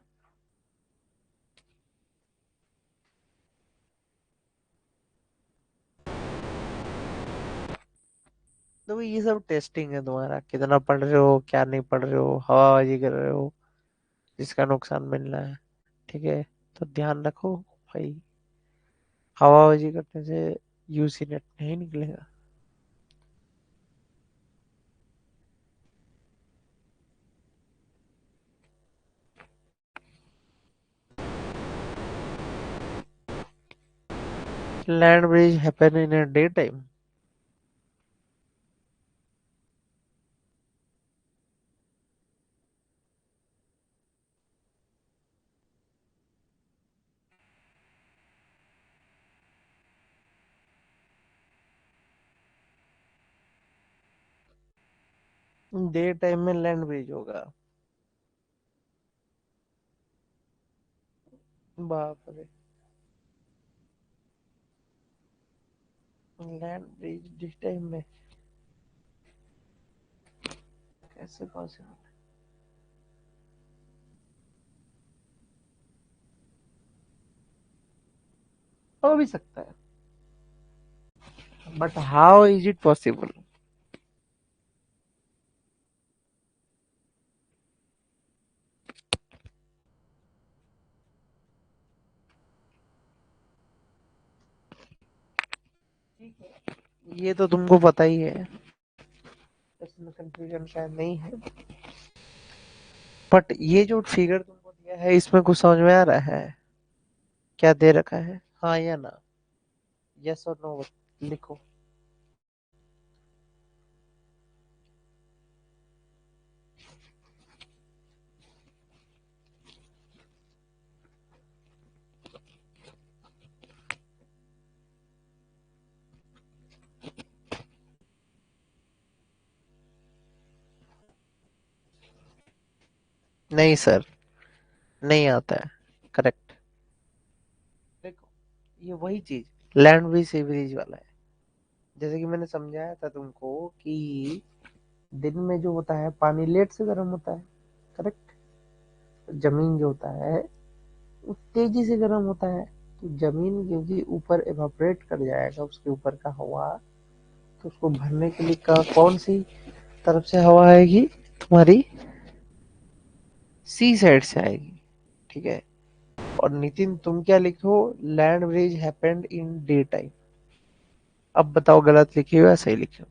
तो ये सब टेस्टिंग है तुम्हारा, कितना पढ़ रहे हो क्या नहीं पढ़ रहे हो, हवाबाजी कर रहे हो जिसका नुकसान मिल रहा है। ठीक है, तो ध्यान रखो भाई, हवाबाजी करने से यूसी नेट नहीं निकलेगा। Land bridge happen in a day time. Day time में लैंड ब्रिज होगा? बाप रे, लैंड ब्रिज डे टाइम में कैसे पॉसिबल? हो भी सकता है, but how is it possible? ये तो तुमको पता ही है, इसमें कंफ्यूजन शायद नहीं है। बट ये जो फिगर तुमको दिया है इसमें कुछ समझ में आ रहा है? क्या दे रखा है, हाँ या ना, यस और नो लिखो। नहीं सर, नहीं आता है। करेक्ट। देखो, ये वही चीज लैंड ब्रिज सी ब्रिज वाला है। जैसे कि मैंने समझाया था तुमको कि दिन में जो होता है पानी लेट से गर्म होता है। करेक्ट। जमीन जो होता है वो तेजी से गर्म होता है। तो जमीन क्योंकि ऊपर एवापोरेट कर जाएगा उसके ऊपर का हवा, तो उसको भरने के लिए कौन सी तरफ से हवा आएगी? तुम्हारी सी साइड से आएगी। ठीक है। और नितिन तुम क्या लिखो? Land bridge happened in day time. अब बताओ गलत लिखी हो या सही लिखी हो?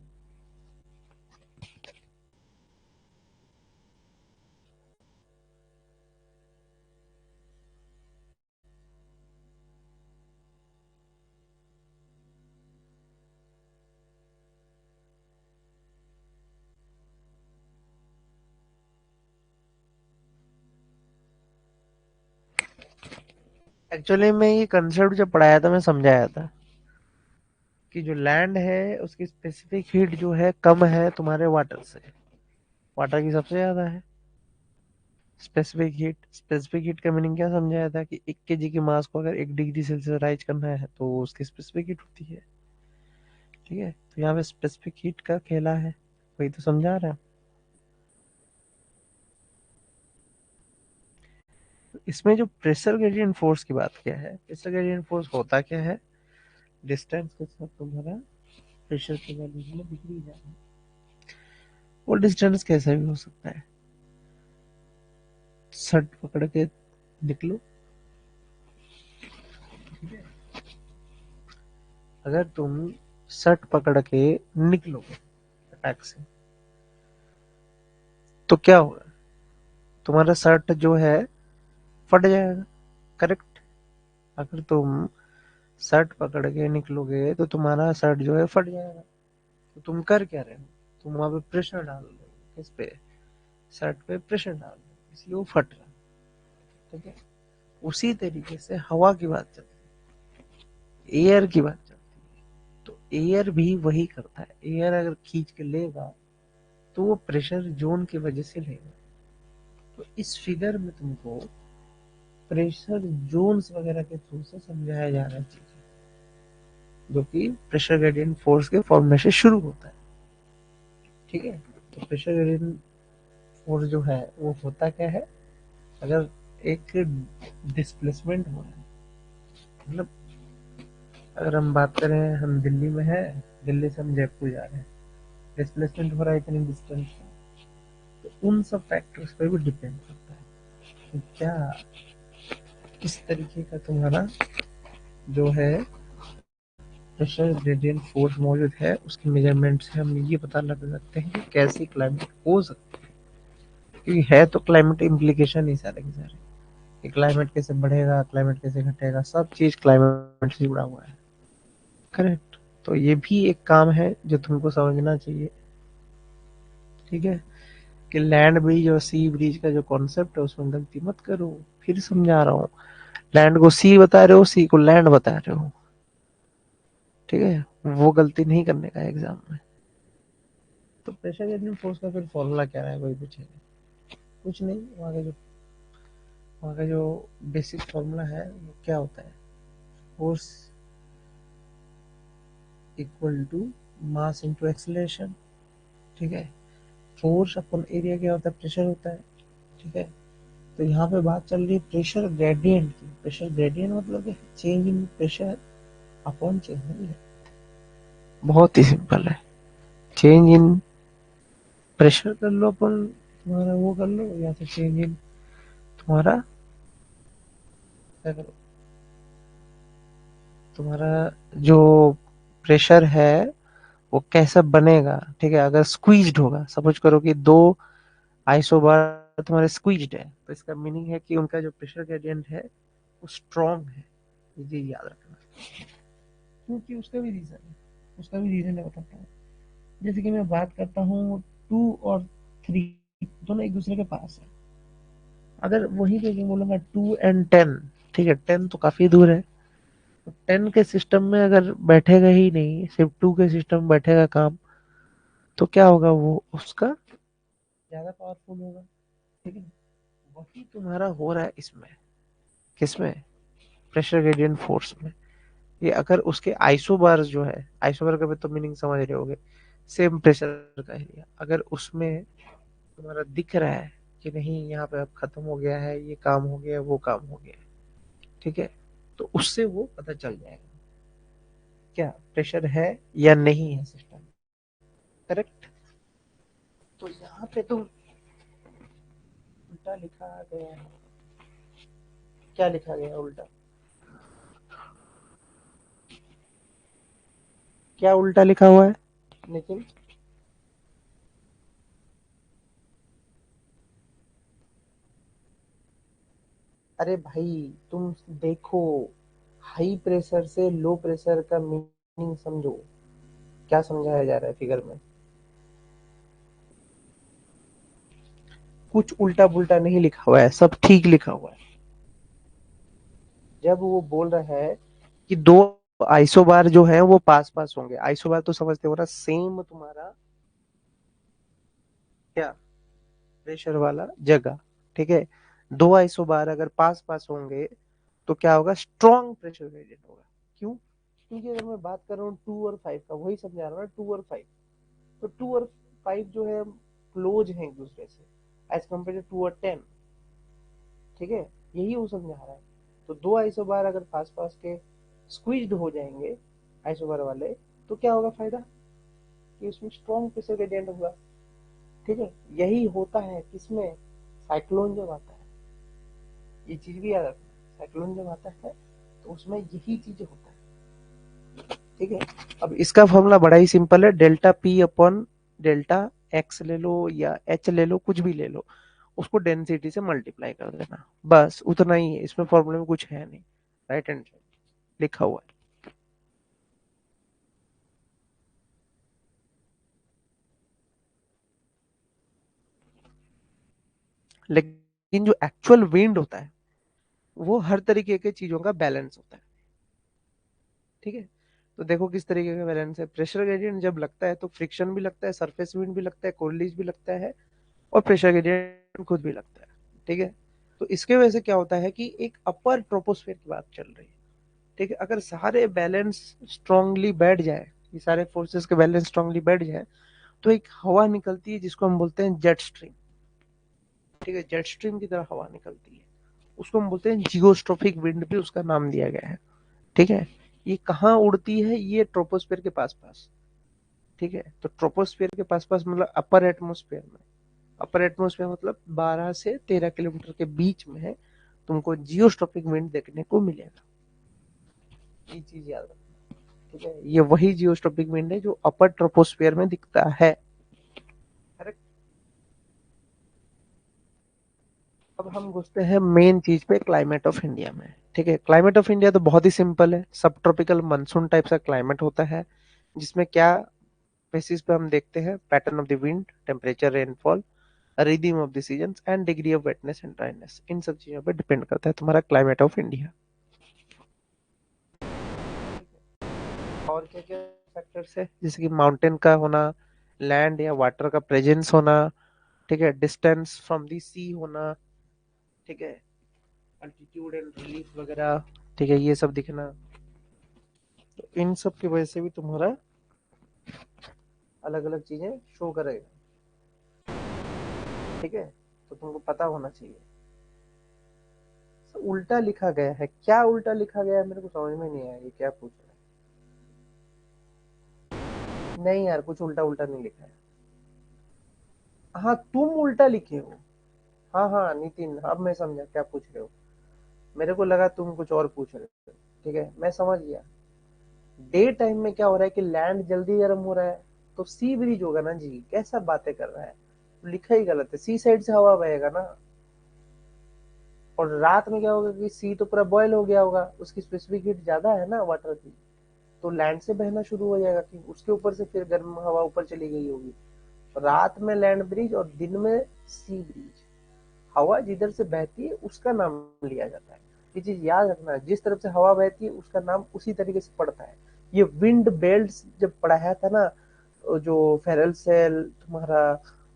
एक्चुअली मैं ये कंसेप्ट जब पढ़ाया था मैं समझाया था कि जो लैंड है उसकी स्पेसिफिक हीट जो है कम है तुम्हारे वाटर से। वाटर की सबसे ज्यादा है। स्पेसिफिक हीट का मीनिंग क्या समझाया था कि 1 केजी की मास को अगर 1 डिग्री सेल्सियस राइज करना है तो उसकी स्पेसिफिक हीट होती है। ठीक है, तो यहाँ पे स्पेसिफिक हीट का खेला है, वही तो समझा रहा है। इसमें जो प्रेशर ग्रेडियंट फोर्स की बात किया है, प्रेशर ग्रेडियंट फोर्स होता क्या है? डिस्टेंस के साथ तुम्हारा प्रेशर की वैल्यू में डिग्री जा रहा है। वो डिस्टेंस कैसा भी हो सकता है। शर्ट पकड़ के निकलो। अगर तुम शर्ट पकड़ के निकलोगे अटैक से, तो क्या होगा? तुम्हारा शर्ट जो है फट जाएगा। करेक्ट। अगर तुम शर्ट पकड़ के निकलोगे तो तुम्हारा शर्ट जो है फट जाएगा। तो तुम कर क्या रहे हो? तुम वहां पे प्रेशर डाल रहे हो, किस पे? शर्ट पे प्रेशर डाल रहे हो, इसलिए वो फट रहा है। ठीक है। उसी तरीके से हवा की बात चलती है, एयर की बात चलती है। तो एयर भी वही करता है, एयर अगर खींच के लेगा तो वो प्रेशर जोन की वजह से लेगा। तो इस फिगर में तुमको प्रेशर जोन्स वगैरह के थ्रू से समझाया जा रहा है चीजें, जो कि प्रेशर ग्रेडियंट फोर्स के फॉर्मेशन शुरू होता है। ठीक है, तो प्रेशर ग्रेडियंट फोर्स जो है वो होता क्या है, अगर एक डिस्प्लेसमेंट हो रहा है, मतलब अगर हम बात करें, हम दिल्ली में है, दिल्ली से हम जयपुर जा रहे हैं, डिस्प्लेसमेंट हो रहा है इतनी डिस्टेंस, तो उन सब फैक्टर्स पे भी डिपेंड करता है कि क्या किस तरीके का तुम्हारा जो है प्रेशर ग्रेडियंट फोर्स मौजूद है। उसकी मेजरमेंट से हम ये पता लगा सकते हैं कि कैसी क्लाइमेट हो सकती है, क्योंकि है तो क्लाइमेट इम्प्लीकेशन ही सारे के सारे, कि क्लाइमेट कैसे बढ़ेगा, क्लाइमेट कैसे घटेगा, सब चीज क्लाइमेट से जुड़ा हुआ है। करेक्ट, तो ये भी एक काम है जो तुमको समझना चाहिए। ठीक है, कि लैंड ब्रिज और सी ब्रिज का जो कॉन्सेप्ट है उसमें गलती मत करो। फिर समझा रहा हूँ, लैंड को सी बता रहे हो, सी को लैंड बता रहे हो। ठीक है, वो गलती नहीं करने का एग्जाम में। तो प्रेशर ग्रेडियंट फोर्स का फिर फॉर्मूला क्या है, कोई पूछेगा? कुछ नहीं, वहाँ का जो बेसिक फॉर्मूला है वो क्या होता है, force equal to mass into acceleration. ठीक है, फोर्स अपन एरिया क्या होता है, प्रेशर होता है। ठीक है, तो यहाँ पे बात चल रही है प्रेशर ग्रेडियंट की। प्रेशर ग्रेडियंट मतलब change in pressure upon change in, बहुत ही सिंपल है। चेंज इन प्रेशर कर लो अपन, तुम्हारा वो कर लो, या तो चेंज इन तुम्हारा क्या करो, तुम्हारा जो प्रेशर है वो कैसा बनेगा। ठीक है, अगर स्क्वीज्ड होगा, सपोज करो कि दो आइसोबार तुम्हारे स्क्वीज्ड है, तो इसका मीनिंग है कि उनका जो प्रेशर ग्रेडियंट है वो स्ट्रॉन्ग है। ये चीज याद रखना, क्योंकि उसका भी रीजन है, उसका भी रीजन है, बताता हूँ। जैसे कि मैं बात करता हूँ 2 और 3 दोनों एक दूसरे के पास है, अगर वही पे बोलूंगा 2 और 10, ठीक है 10 तो काफी दूर है, तो 10 के सिस्टम में अगर बैठेगा ही नहीं, सिर्फ 2 के सिस्टम में बैठेगा काम, तो क्या होगा, वो उसका ज्यादा पावरफुल होगा। ठीक है, वही तुम्हारा हो रहा है इसमें, किसमें, प्रेशर ग्रेडियंट फोर्स में। ये अगर उसके आइसोबार जो है, आइसोबार का भी तो मीनिंग समझ रहे होगे, सेम प्रेशर का एरिया, अगर उसमें तुम्हारा दिख रहा है कि नहीं यहाँ पे अब खत्म हो गया है, ये काम हो गया, वो काम हो गया, ठीक है, तो उससे वो पता चल जाएगा क्या प्रेशर है या नहीं है सिस्टम। करेक्ट, तो यहाँ पे तो उल्टा लिखा गया है, क्या लिखा गया है उल्टा, क्या उल्टा लिखा हुआ है लेकिन, अरे भाई तुम देखो, हाई प्रेशर से लो प्रेशर का मीनिंग समझो, क्या समझाया जा रहा है फिगर में। कुछ उल्टा पुल्टा नहीं लिखा हुआ है, सब ठीक लिखा हुआ है। जब वो बोल रहा है कि दो आइसोबार जो है वो पास पास होंगे, आइसोबार तो समझते हो ना, सेम तुम्हारा क्या प्रेशर वाला जगह। ठीक है, दो आइसोबार अगर पास पास होंगे तो क्या होगा, स्ट्रॉन्ग प्रेशर ग्रेडियंट होगा। क्यों, क्योंकि अगर मैं बात कर रहा हूँ 2 और 5 का, वही समझा रहा हूँ ना, 2 और 5, तो 2 और 5 जो है क्लोज है एक दूसरे से, एज कम्पेयर टू 2 और 10। ठीक है, यही वो समझा रहा है। तो दो आइसोबार अगर पास पास के स्क्वीज्ड हो जाएंगे आइसोबार वाले, तो क्या होगा फायदा, कि उसमें स्ट्रॉन्ग प्रेशर ग्रेडियंट होगा। ठीक है, यही होता है किसमें, साइक्लोन जब आता है, ये चीज भी याद रखना, साइक्लोन जब आता है तो उसमें यही चीज होता है। ठीक है, अब इसका फॉर्मूला बड़ा ही सिंपल है, delta P upon delta x ले लो या एच ले लो, कुछ भी ले लो, उसको डेंसिटी से मल्टीप्लाई कर देना, बस उतना ही है, इसमें फॉर्मूले में कुछ है नहीं, राइट हैंड लिखा हुआ है। लेकिन जो एक्चुअल विंड होता है वो हर तरीके के चीजों का बैलेंस होता है। ठीक है, तो देखो किस तरीके का बैलेंस है। प्रेशर ग्रेडियंट जब लगता है तो फ्रिक्शन भी लगता है, सरफेस विंड भी लगता है, कोलिज भी लगता है, और प्रेशर ग्रेडियंट खुद भी लगता है। ठीक है, तो इसके वजह से क्या होता है कि एक अपर ट्रोपोस्फेयर की बात चल रही है। ठीक है, अगर सारे बैलेंस स्ट्रांगली बैठ जाए, ये सारे फोर्सेस के बैलेंस स्ट्रांगली बैठ जाए, तो एक हवा निकलती है जिसको हम बोलते हैं जेट स्ट्रीम। ठीक है, जेट स्ट्रीम की तरह हवा निकलती है, उसको हम बोलते हैं जियोस्ट्रोफिक विंड, भी उसका नाम दिया गया है। ठीक है, ये कहाँ उड़ती है? ये ट्रोपोस्फेयर के पास पास। ठीक है, तो ट्रोपोस्फेयर के पास पास मतलब अपर एटमोस्फेयर में। अपर एटमोस्फेयर मतलब 12 से 13 किलोमीटर के बीच में है, तुमको जियोस्ट्रोपिक विंड देखने को मिलेगा। ये चीज याद रखना। ठीक है, ये वही जियोस्ट्रोपिक विंड है जो अपर ट्रोपोस्फेयर में दिखता है। करेक्ट। अब हम घुसते हैं मेन चीज पे, क्लाइमेट ऑफ इंडिया में। ठीक है, क्लाइमेट ऑफ इंडिया तो बहुत ही सिंपल है, सब ट्रॉपिकल मानसून टाइप का क्लाइमेट होता है, जिसमें क्या बेसिस पे हम देखते हैं, pattern of the wind, temperature, rainfall, rhythm of the seasons and degree of wetness and dryness. इन सब चीजों पे डिपेंड करता है तुम्हारा क्लाइमेट ऑफ इंडिया। और क्या क्या फैक्टर्स है, जैसे कि माउंटेन का होना, लैंड या वाटर का प्रेजेंस होना, ठीक है, डिस्टेंस फ्रॉम दी सी होना, ठीक है, अल्टीट्यूड एंड रिलीफ वगैरह, ठीक है, ये सब दिखना। तो इन सब की वजह से भी तुम्हारा अलग अलग चीजें शो करेगा। ठीक है, तो तुमको पता होना चाहिए। तो उल्टा लिखा गया है, क्या उल्टा लिखा गया है मेरे को समझ में नहीं आया, ये क्या पूछ रहा है? नहीं यार, कुछ उल्टा उल्टा नहीं लिखा है। हाँ, तुम उल्टा लिखे हो। हाँ हाँ नितिन, अब मैं समझा क्या पूछ रहे हो। मेरे को लगा तुम कुछ और पूछ रहे हो। ठीक है, मैं समझ गया। डे टाइम में क्या हो रहा है कि लैंड जल्दी गर्म हो रहा है, तो सी ब्रीज होगा ना जी, कैसा बातें कर रहा है, लिखा ही गलत है, सी साइड से हवा बहेगा ना। और रात में क्या होगा कि सी तो पूरा बॉयल हो गया होगा, उसकी स्पेसिफिक हीट ज्यादा है ना वाटर की, तो लैंड से बहना शुरू हो जाएगा, कि उसके ऊपर से फिर गर्म हवा ऊपर चली गई होगी। रात में लैंड ब्रिज और दिन में सी ब्रिज। हवा जिधर से बहती है उसका नाम लिया जाता है। ये चीज याद रखना, जिस तरफ से हवा बहती है उसका नाम उसी तरीके से पड़ता है। ये विंड बेल्ट जब पढ़ाया था ना, जो फेरल सेल तुम्हारा,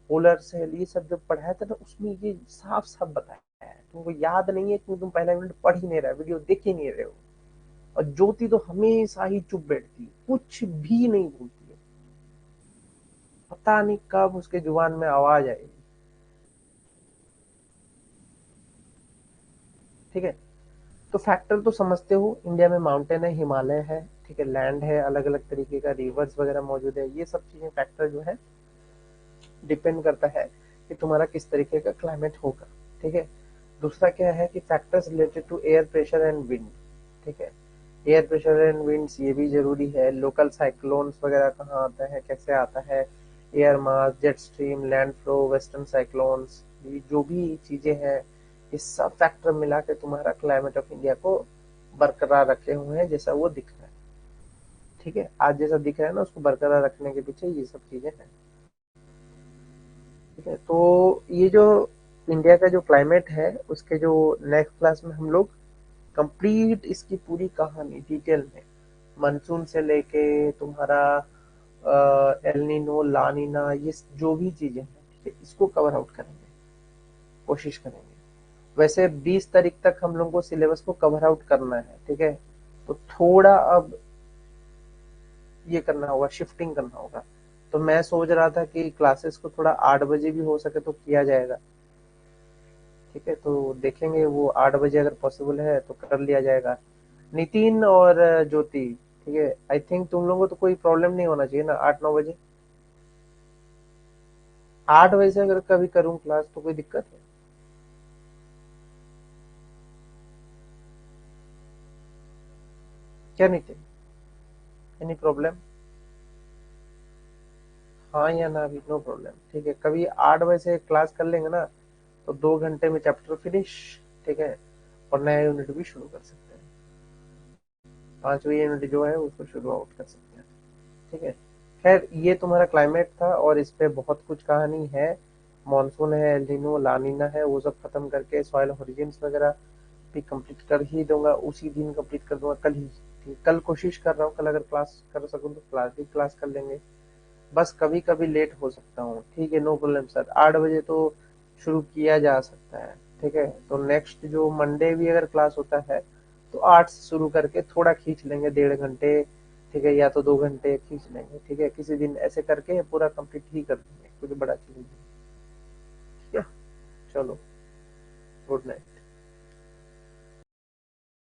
पोलर सेल, ये सब जब पढ़ाया था ना, उसमें ये साफ साफ बताया है। तुमको याद नहीं है क्योंकि तुम पहला यूनिट पढ़ ही नहीं रहे, वीडियो देख ही नहीं रहे हो। और ज्योति तो हमेशा ही चुप बैठती है, कुछ भी नहीं बोलती है, पता नहीं कब उसके जुबान में आवाज आएगी। ठीक है, तो फैक्टर तो समझते हो, इंडिया में माउंटेन है, हिमालय है, ठीक है, लैंड है, अलग अलग तरीके का रिवर्स वगैरह मौजूद है, ये सब चीजें फैक्टर जो है डिपेंड करता है कि तुम्हारा किस तरीके का क्लाइमेट होगा। ठीक है, दूसरा क्या है कि factors related to air pressure and wind. ठीक है, एयर प्रेशर एंड विंड्स ये भी जरूरी है, लोकल साइक्लोन्स वगैरह कहाँ आता है, कैसे आता है, air mass, jet stream, land flow, western cyclones, ये जो भी चीजें हैं, ये सब फैक्टर मिला के तुम्हारा क्लाइमेट ऑफ इंडिया को बरकरार रखे हुए हैं, जैसा वो दिख रहा है। ठीक है, आज जैसा दिख रहा है ना, उसको बरकरार रखने के पीछे ये सब चीजें हैं। ठीक है, तो ये जो इंडिया का जो क्लाइमेट है, उसके जो नेक्स्ट क्लास में हम लोग कंप्लीट इसकी पूरी कहानी डिटेल में, मानसून से लेके तुम्हारा एल नीनो, ला नीना, ये जो भी चीजें हैं, ठीक है, इसको कवर आउट करेंगे, कोशिश करेंगे। वैसे 20 तारीख तक हम लोग को सिलेबस को कवर आउट करना है। ठीक है, तो थोड़ा अब ये करना होगा, शिफ्टिंग करना होगा। तो मैं सोच रहा था कि क्लासेस को थोड़ा 8 बजे भी हो सके तो किया जाएगा। ठीक है, तो देखेंगे वो 8 बजे अगर पॉसिबल है तो कर लिया जाएगा। नितिन और ज्योति, ठीक है, आई थिंक तुम लोगों को तो कोई प्रॉब्लम नहीं होना चाहिए ना 8-9 बजे। 8 बजे से अगर कभी करूँ क्लास तो कोई दिक्कत है? क्या नितिन, एनी प्रॉब्लम? हाँ या ना, अभी नो प्रॉब्लम। ठीक है, कभी 8 बजे से क्लास कर लेंगे ना, तो 2 घंटे में चैप्टर फिनिश। ठीक है, और नया यूनिट भी शुरू कर सकते हैं, 5वीं यूनिट जो है उसको शुरू आउट कर सकते हैं। ठीक है, खैर ये तुम्हारा क्लाइमेट था, और इस पे बहुत कुछ कहानी है। मॉनसून है, एल नीनो, ला नीना है, वो सब खत्म करके सॉइल ओरिजिन्स वगैरह भी कंप्लीट कर ही दूंगा, उसी दिन कंप्लीट कर दूंगा, कल ही। ठीक, कल कोशिश कर रहा हूँ, कल अगर क्लास कर सकूँ तो क्लास भी क्लास कर लेंगे। बस कभी कभी लेट हो सकता हूँ, ठीक है, नो प्रॉब्लम सर, 8 बजे तो शुरू किया जा सकता है। ठीक है, तो नेक्स्ट जो मंडे भी अगर क्लास होता है तो 8 से शुरू करके थोड़ा खींच लेंगे, 1.5 घंटे, ठीक है, या तो 2 घंटे खींच लेंगे, ठीक है, किसी दिन ऐसे करके पूरा कंप्लीट ही कर देंगे, कुछ बड़ा चीज नहीं। ठीक है, चलो, गुड नाइट।